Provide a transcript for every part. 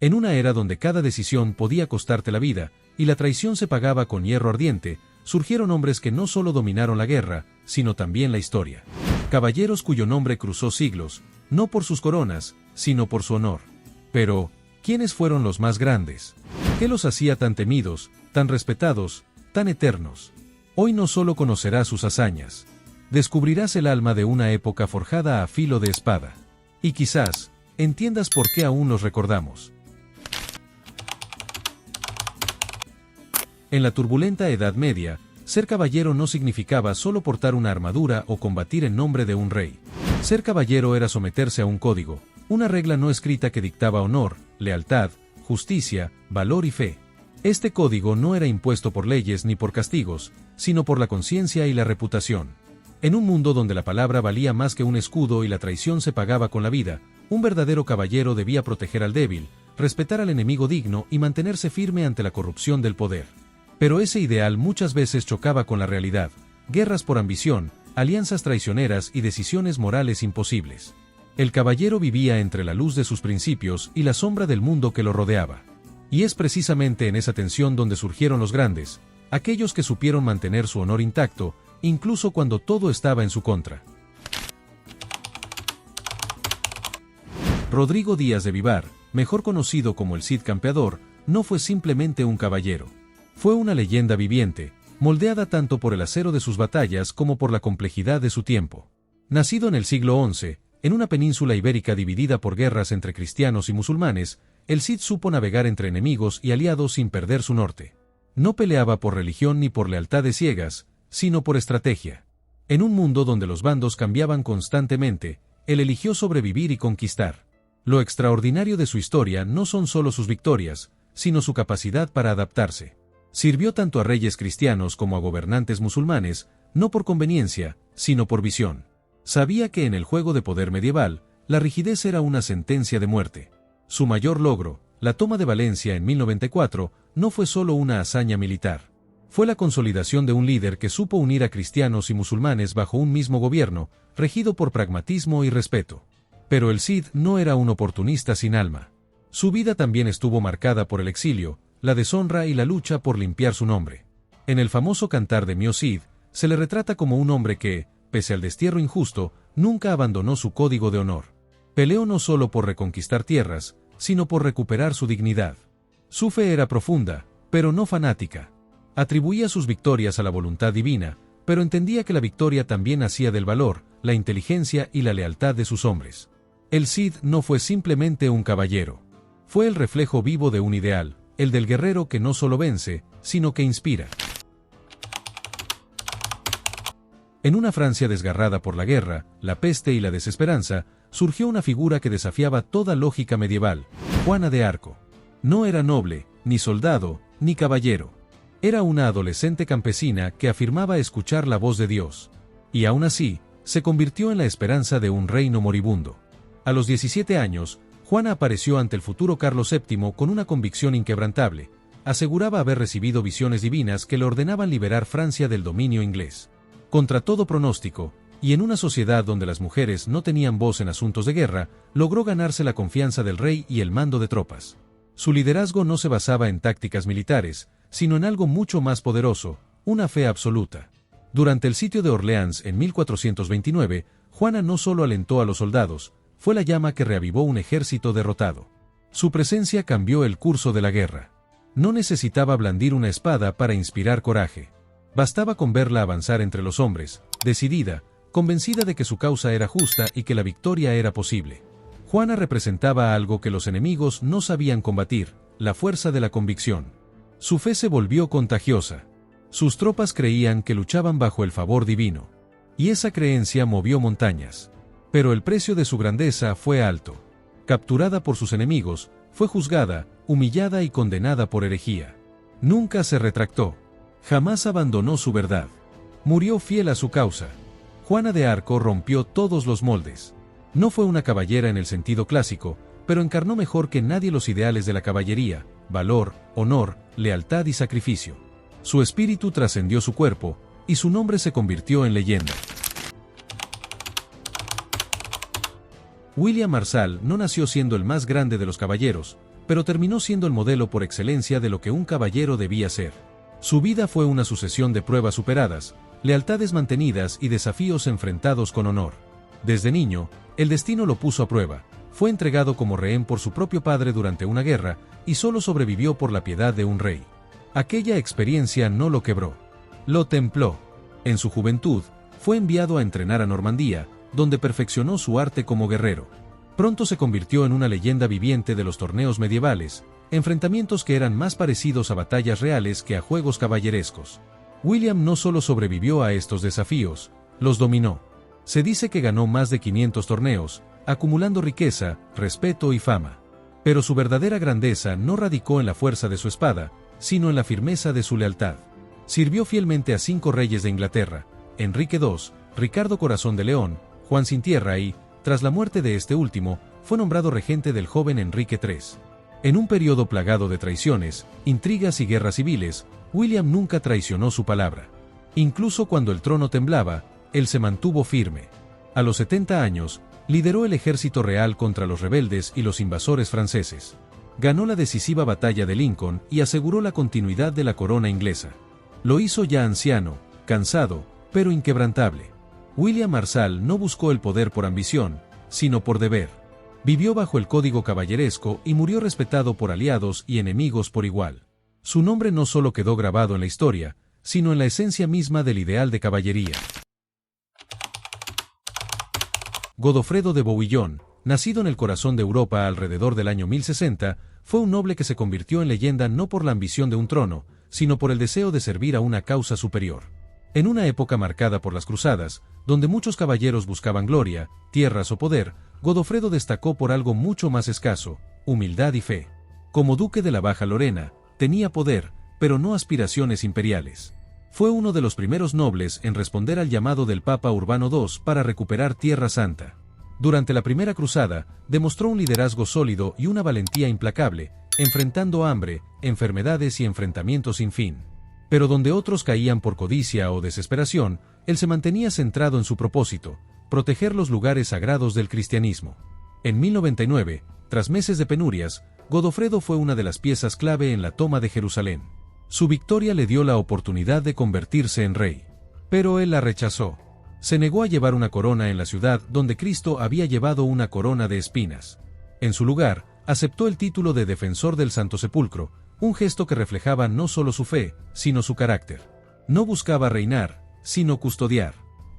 En una era donde cada decisión podía costarte la vida, y la traición se pagaba con hierro ardiente, surgieron hombres que no solo dominaron la guerra, sino también la historia. Caballeros cuyo nombre cruzó siglos, no por sus coronas, sino por su honor. Pero, ¿quiénes fueron los más grandes? ¿Qué los hacía tan temidos, tan respetados, tan eternos? Hoy no solo conocerás sus hazañas, descubrirás el alma de una época forjada a filo de espada. Y quizás, entiendas por qué aún los recordamos. En la turbulenta Edad Media, ser caballero no significaba solo portar una armadura o combatir en nombre de un rey. Ser caballero era someterse a un código, una regla no escrita que dictaba honor, lealtad, justicia, valor y fe. Este código no era impuesto por leyes ni por castigos, sino por la conciencia y la reputación. En un mundo donde la palabra valía más que un escudo y la traición se pagaba con la vida, un verdadero caballero debía proteger al débil, respetar al enemigo digno y mantenerse firme ante la corrupción del poder. Pero ese ideal muchas veces chocaba con la realidad: guerras por ambición, alianzas traicioneras y decisiones morales imposibles. El caballero vivía entre la luz de sus principios y la sombra del mundo que lo rodeaba. Y es precisamente en esa tensión donde surgieron los grandes, aquellos que supieron mantener su honor intacto, incluso cuando todo estaba en su contra. Rodrigo Díaz de Vivar, mejor conocido como el Cid Campeador, no fue simplemente un caballero. Fue una leyenda viviente, moldeada tanto por el acero de sus batallas como por la complejidad de su tiempo. Nacido en el siglo XI, en una península ibérica dividida por guerras entre cristianos y musulmanes, el Cid supo navegar entre enemigos y aliados sin perder su norte. No peleaba por religión ni por lealtades ciegas, sino por estrategia. En un mundo donde los bandos cambiaban constantemente, él eligió sobrevivir y conquistar. Lo extraordinario de su historia no son solo sus victorias, sino su capacidad para adaptarse. Sirvió tanto a reyes cristianos como a gobernantes musulmanes, no por conveniencia, sino por visión. Sabía que en el juego de poder medieval, la rigidez era una sentencia de muerte. Su mayor logro, la toma de Valencia en 1094, no fue solo una hazaña militar. Fue la consolidación de un líder que supo unir a cristianos y musulmanes bajo un mismo gobierno, regido por pragmatismo y respeto. Pero el Cid no era un oportunista sin alma. Su vida también estuvo marcada por el exilio, la deshonra y la lucha por limpiar su nombre. En el famoso Cantar de Mio Cid, se le retrata como un hombre que, pese al destierro injusto, nunca abandonó su código de honor. Peleó no solo por reconquistar tierras, sino por recuperar su dignidad. Su fe era profunda, pero no fanática. Atribuía sus victorias a la voluntad divina, pero entendía que la victoria también nacía del valor, la inteligencia y la lealtad de sus hombres. El Cid no fue simplemente un caballero. Fue el reflejo vivo de un ideal, el del guerrero que no solo vence, sino que inspira. En una Francia desgarrada por la guerra, la peste y la desesperanza, surgió una figura que desafiaba toda lógica medieval: Juana de Arco. No era noble, ni soldado, ni caballero. Era una adolescente campesina que afirmaba escuchar la voz de Dios. Y aún así, se convirtió en la esperanza de un reino moribundo. A los 17 años, Juana apareció ante el futuro Carlos VII con una convicción inquebrantable. Aseguraba haber recibido visiones divinas que le ordenaban liberar Francia del dominio inglés. Contra todo pronóstico, y en una sociedad donde las mujeres no tenían voz en asuntos de guerra, logró ganarse la confianza del rey y el mando de tropas. Su liderazgo no se basaba en tácticas militares, sino en algo mucho más poderoso: una fe absoluta. Durante el sitio de Orleans en 1429, Juana no solo alentó a los soldados, fue la llama que reavivó un ejército derrotado. Su presencia cambió el curso de la guerra. No necesitaba blandir una espada para inspirar coraje. Bastaba con verla avanzar entre los hombres, decidida, convencida de que su causa era justa y que la victoria era posible. Juana representaba algo que los enemigos no sabían combatir: la fuerza de la convicción. Su fe se volvió contagiosa. Sus tropas creían que luchaban bajo el favor divino. Y esa creencia movió montañas. Pero el precio de su grandeza fue alto. Capturada por sus enemigos, fue juzgada, humillada y condenada por herejía. Nunca se retractó. Jamás abandonó su verdad. Murió fiel a su causa. Juana de Arco rompió todos los moldes. No fue una caballera en el sentido clásico, pero encarnó mejor que nadie los ideales de la caballería: valor, honor, lealtad y sacrificio. Su espíritu trascendió su cuerpo, y su nombre se convirtió en leyenda. William Marsal no nació siendo el más grande de los caballeros, pero terminó siendo el modelo por excelencia de lo que un caballero debía ser. Su vida fue una sucesión de pruebas superadas, lealtades mantenidas y desafíos enfrentados con honor. Desde niño, el destino lo puso a prueba. Fue entregado como rehén por su propio padre durante una guerra y solo sobrevivió por la piedad de un rey. Aquella experiencia no lo quebró, lo templó. En su juventud, fue enviado a entrenar a Normandía, donde perfeccionó su arte como guerrero. Pronto se convirtió en una leyenda viviente de los torneos medievales, enfrentamientos que eran más parecidos a batallas reales que a juegos caballerescos. William no solo sobrevivió a estos desafíos, los dominó. Se dice que ganó más de 500 torneos, acumulando riqueza, respeto y fama. Pero su verdadera grandeza no radicó en la fuerza de su espada, sino en la firmeza de su lealtad. Sirvió fielmente a 5 reyes de Inglaterra: Enrique II, Ricardo Corazón de León, Juan Sin Tierra y, tras la muerte de este último, fue nombrado regente del joven Enrique III. En un periodo plagado de traiciones, intrigas y guerras civiles, William nunca traicionó su palabra. Incluso cuando el trono temblaba, él se mantuvo firme. A los 70 años, lideró el ejército real contra los rebeldes y los invasores franceses. Ganó la decisiva batalla de Lincoln y aseguró la continuidad de la corona inglesa. Lo hizo ya anciano, cansado, pero inquebrantable. William Marsal no buscó el poder por ambición, sino por deber. Vivió bajo el código caballeresco y murió respetado por aliados y enemigos por igual. Su nombre no solo quedó grabado en la historia, sino en la esencia misma del ideal de caballería. Godofredo de Bouillon, nacido en el corazón de Europa alrededor del año 1060, fue un noble que se convirtió en leyenda no por la ambición de un trono, sino por el deseo de servir a una causa superior. En una época marcada por las cruzadas, donde muchos caballeros buscaban gloria, tierras o poder, Godofredo destacó por algo mucho más escaso: humildad y fe. Como duque de la Baja Lorena, tenía poder, pero no aspiraciones imperiales. Fue uno de los primeros nobles en responder al llamado del Papa Urbano II para recuperar Tierra Santa. Durante la Primera Cruzada, demostró un liderazgo sólido y una valentía implacable, enfrentando hambre, enfermedades y enfrentamientos sin fin. Pero donde otros caían por codicia o desesperación, él se mantenía centrado en su propósito: proteger los lugares sagrados del cristianismo. En 1099, tras meses de penurias, Godofredo fue una de las piezas clave en la toma de Jerusalén. Su victoria le dio la oportunidad de convertirse en rey. Pero él la rechazó. Se negó a llevar una corona en la ciudad donde Cristo había llevado una corona de espinas. En su lugar, aceptó el título de defensor del Santo Sepulcro, un gesto que reflejaba no solo su fe, sino su carácter. No buscaba reinar, sino custodiar.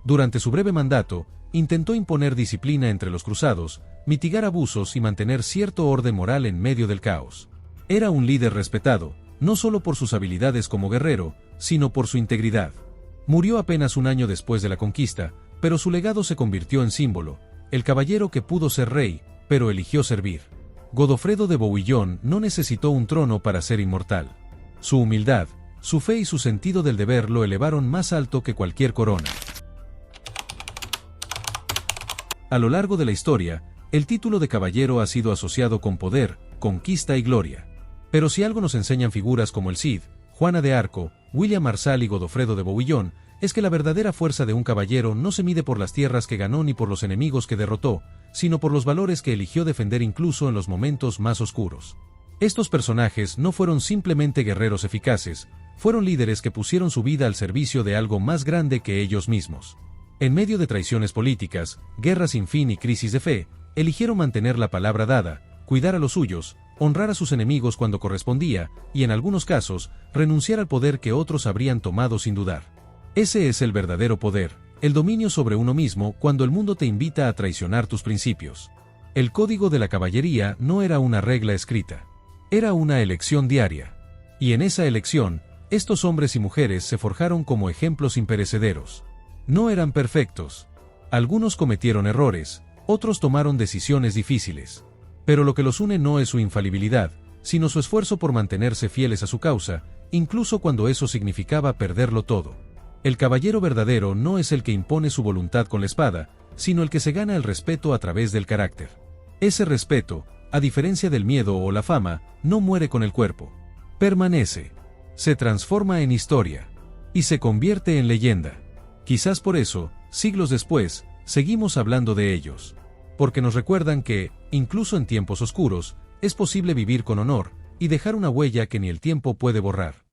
Durante su breve mandato, intentó imponer disciplina entre los cruzados, mitigar abusos y mantener cierto orden moral en medio del caos. Era un líder respetado, no solo por sus habilidades como guerrero, sino por su integridad. Murió apenas un año después de la conquista, pero su legado se convirtió en símbolo: el caballero que pudo ser rey, pero eligió servir. Godofredo de Bouillon no necesitó un trono para ser inmortal. Su humildad, su fe y su sentido del deber lo elevaron más alto que cualquier corona. A lo largo de la historia, el título de caballero ha sido asociado con poder, conquista y gloria. Pero si algo nos enseñan figuras como el Cid, Juana de Arco, William Marsal y Godofredo de Bouillon, es que la verdadera fuerza de un caballero no se mide por las tierras que ganó ni por los enemigos que derrotó, sino por los valores que eligió defender incluso en los momentos más oscuros. Estos personajes no fueron simplemente guerreros eficaces, fueron líderes que pusieron su vida al servicio de algo más grande que ellos mismos. En medio de traiciones políticas, guerras sin fin y crisis de fe, eligieron mantener la palabra dada, cuidar a los suyos, honrar a sus enemigos cuando correspondía, y en algunos casos, renunciar al poder que otros habrían tomado sin dudar. Ese es el verdadero poder, el dominio sobre uno mismo cuando el mundo te invita a traicionar tus principios. El código de la caballería no era una regla escrita, era una elección diaria. Y en esa elección, estos hombres y mujeres se forjaron como ejemplos imperecederos. No eran perfectos. Algunos cometieron errores, otros tomaron decisiones difíciles. Pero lo que los une no es su infalibilidad, sino su esfuerzo por mantenerse fieles a su causa, incluso cuando eso significaba perderlo todo. El caballero verdadero no es el que impone su voluntad con la espada, sino el que se gana el respeto a través del carácter. Ese respeto, a diferencia del miedo o la fama, no muere con el cuerpo. Permanece, se transforma en historia, y se convierte en leyenda. Quizás por eso, siglos después, seguimos hablando de ellos. Porque nos recuerdan que, incluso en tiempos oscuros, Es posible vivir con honor y dejar una huella que ni el tiempo puede borrar.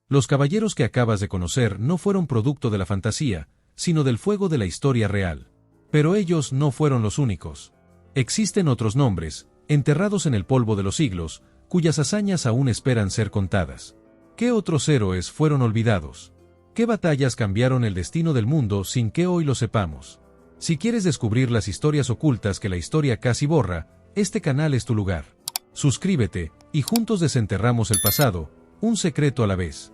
Los caballeros que acabas de conocer no fueron producto de la fantasía, sino del fuego de la historia real. Pero ellos no fueron los únicos. Existen otros nombres, enterrados en el polvo de los siglos, cuyas hazañas aún esperan ser contadas. ¿Qué otros héroes fueron olvidados? ¿Qué batallas cambiaron el destino del mundo sin que hoy lo sepamos? Si quieres descubrir las historias ocultas que la historia casi borra, este canal es tu lugar. Suscríbete, y juntos desenterramos el pasado, un secreto a la vez.